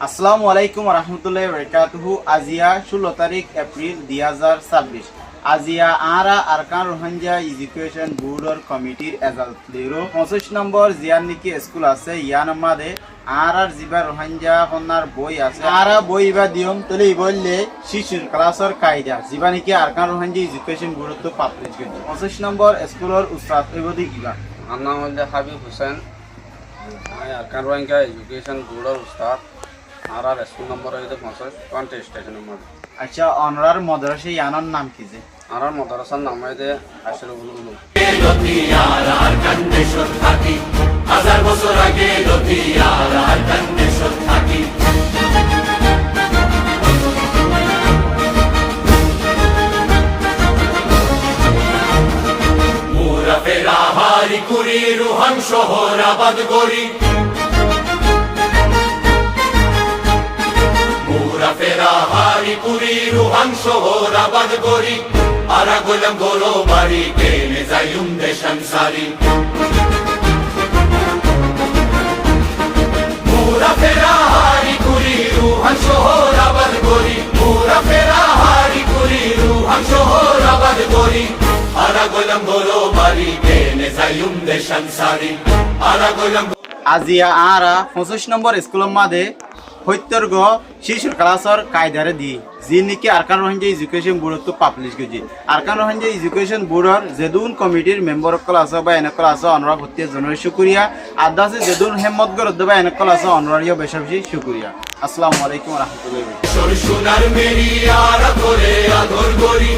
আসসালামু আলাইকুম রহমতুল্লাহ বরকাতুহু। আজিয়া 16 তারিখ এপ্রিল 2026 আজিয়া আরা আরকান রোহিঙ্গা এডুকেশন বোর্ডর কমিটির এজাজত লেরো 25 নম্বর জিয়ার নিকি স্কুল আছে ইয়ান মাদে আর জিবা রোহিঙ্গা হন্নার বই আছে আরা বই বা দিয়ম তলে বললে শিশুর ক্লাসর কায়দা জিবা নিকি আরকান রোহিঙ্গা এডুকেশন বোর্ড তো পাবলিশ করছে 25 নম্বর স্কুলর উস্তাদ এবদি কিবা আমার নাম হচ্ছে হাবিব হোসেন। আমি আরকান রোহিঙ্গা এডুকেশন বোর্ডের উস্তাদ। আর স্কুল নম্বর হইতে 50 স্টেশন নম্বর। আচ্ছা অনরার মদ্রাসা ইয়ানোর নাম কি যে আর মাদ্রাসার নাম হইতে আশরাফুল উলুম। হাজার বছর আগে লতিয়ার আর কন্ডিশন থাকি মোরা ফেরা হারি কুড়ি রুহান শহর আবাদ করি মোরা ফেরা হারি কুড়ি রুহান শহর আবাদ করি আরা গোলাম গোলো বাড়ি কেনে যাইম দেশান সারি মোরা ফেরা হারি কুড়ি রুহান শহর আবাদ করি মোরা ফেরা হারি কুড়ি রুহান শহর আবাদ করি আরা গোলাম গোলো বাড়ি কেনে যাইম দেশান সারি আরা গোলাম আজিয়া আরা 25 নম্বর স্কুলের মাঝে সত্যর্গ শিশুর ক্লাসর কায়দারে দি যি নাকি আরকান রোহিঙ্গা এডুকেশন বোর্ড তো পাবলিশ করছে আরকান রোহিঙ্গা এডুকেশন বোর্ডর যেদুন কমিটির মেম্বার ক্লাস বা এনেকল আছে অনরা ভর্তি জনের শুক্রিয়া আদাসে যেদুন হেমত গরদ বা এনেকল আছে অনরারিও বেশি বেশি শুক্রিয়া। আসসালামু আলাইকুম রহমতুল্লাহ। সোনার মেরি আরা করে আদর করি।